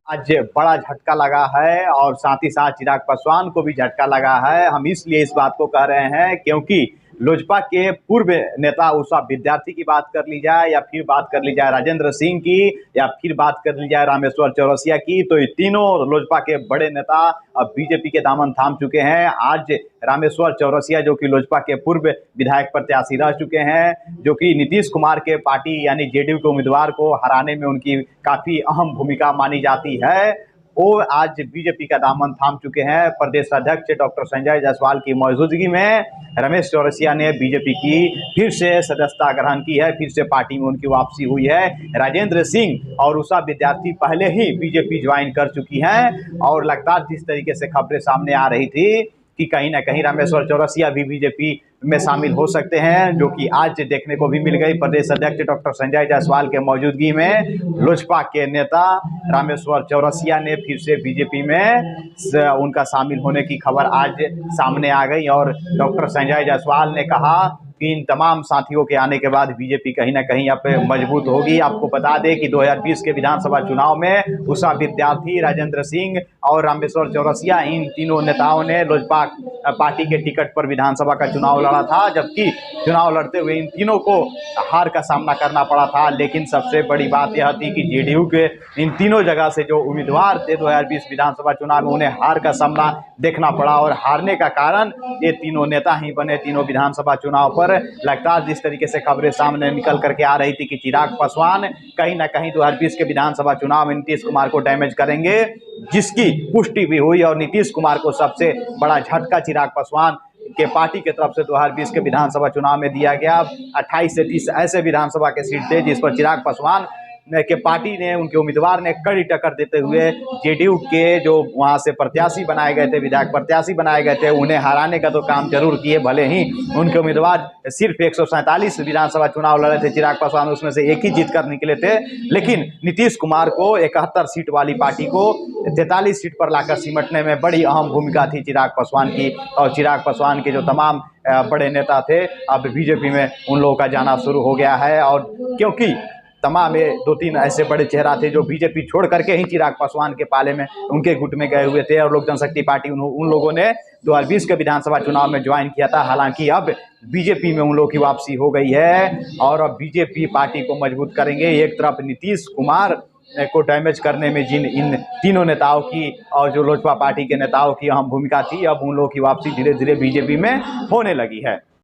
आज बड़ा झटका लगा है और साथ ही साथ चिराग पासवान को भी झटका लगा है। हम इसलिए इस बात को कह रहे हैं क्योंकि लोजपा के पूर्व नेता उषा विद्यार्थी की बात कर ली जाए या फिर बात कर ली जाए राजेंद्र सिंह की या फिर बात कर ली जाए रामेश्वर चौरसिया की, तो ये तीनों लोजपा के बड़े नेता अब बीजेपी के दामन थाम चुके हैं। आज रामेश्वर चौरसिया जो कि लोजपा के पूर्व विधायक प्रत्याशी रह चुके हैं, जो कि नीतीश कुमार के पार्टी यानी जेडीयू के उम्मीदवार को हराने में उनकी काफी अहम भूमिका मानी जाती है, वो आज बीजेपी का दामन थाम चुके हैं। प्रदेश अध्यक्ष डॉक्टर संजय जायसवाल की मौजूदगी में रमेश चौरसिया ने बीजेपी की फिर से सदस्यता ग्रहण की है, फिर से पार्टी में उनकी वापसी हुई है। राजेंद्र सिंह और उषा विद्यार्थी पहले ही बीजेपी ज्वाइन कर चुकी हैं और लगातार जिस तरीके से खबरें सामने आ रही थी कि कहीं ना कहीं रामेश्वर चौरसिया भी बीजेपी में शामिल हो सकते हैं, जो कि आज देखने को भी मिल गई। प्रदेश अध्यक्ष डॉक्टर संजय जायसवाल के मौजूदगी में लोजपा के नेता रामेश्वर चौरसिया ने फिर से बीजेपी में उनका शामिल होने की खबर आज सामने आ गई और डॉक्टर संजय जायसवाल ने कहा कि इन तमाम साथियों के आने के बाद बीजेपी कहीं ना कहीं अब मजबूत होगी। आपको बता दें कि 2020 के विधानसभा चुनाव में उषा विद्यार्थी, राजेंद्र सिंह और रामेश्वर चौरसिया, इन तीनों नेताओं ने लोजपा पार्टी के टिकट पर विधानसभा का चुनाव लड़ा था, जबकि चुनाव लड़ते हुए इन तीनों को हार का सामना करना पड़ा था। लेकिन सबसे बड़ी बात यह थी कि जेडीयू के इन तीनों जगह से जो उम्मीदवार थे 2020 विधानसभा चुनाव में, उन्हें हार का सामना देखना पड़ा और हारने का कारण ये तीनों नेता ही बने। तीनों विधानसभा चुनाव पर लगातार जिस तरीके से खबरें सामने निकल करके आ रही थी कि चिराग पासवान कहीं ना कहीं 2020 के विधानसभा चुनाव में नीतीश कुमार को डैमेज करेंगे, जिसकी पुष्टि भी हुई और नीतीश कुमार को सबसे बड़ा झटका चिराग पासवान के पार्टी की तरफ से 2020 के विधानसभा चुनाव में दिया गया। 28 से 30 ऐसे विधानसभा के सीट थे जिस पर चिराग पासवान के पार्टी ने, उनके उम्मीदवार ने कड़ी टक्कर देते हुए जेडीयू के जो वहां से प्रत्याशी बनाए गए थे, विधायक प्रत्याशी बनाए गए थे, उन्हें हराने का तो काम जरूर किए। भले ही उनके उम्मीदवार सिर्फ 147 विधानसभा चुनाव लड़े थे, चिराग पासवान उसमें से एक ही जीत कर निकले थे, लेकिन नीतीश कुमार को 71 सीट वाली पार्टी को 43 सीट पर लाकर सिमटने में बड़ी अहम भूमिका थी चिराग पासवान की। और चिराग पासवान के जो तमाम बड़े नेता थे, अब बीजेपी में उन लोगों का जाना शुरू हो गया है। और क्योंकि तमाम ये 2-3 ऐसे बड़े चेहरा थे जो बीजेपी छोड़ करके ही चिराग पासवान के पाले में, उनके गुट में गए हुए थे और लोक जनशक्ति पार्टी उन लोगों ने 2020 के विधानसभा चुनाव में ज्वाइन किया था। हालांकि अब बीजेपी में उन लोगों की वापसी हो गई है और अब बीजेपी पार्टी को मजबूत करेंगे। एक तरफ नीतीश कुमार को डैमेज करने में जिन इन तीनों नेताओं की और जो लोजपा पार्टी के नेताओं की अहम भूमिका थी, अब उन लोगों की वापसी धीरे धीरे बीजेपी में होने लगी है।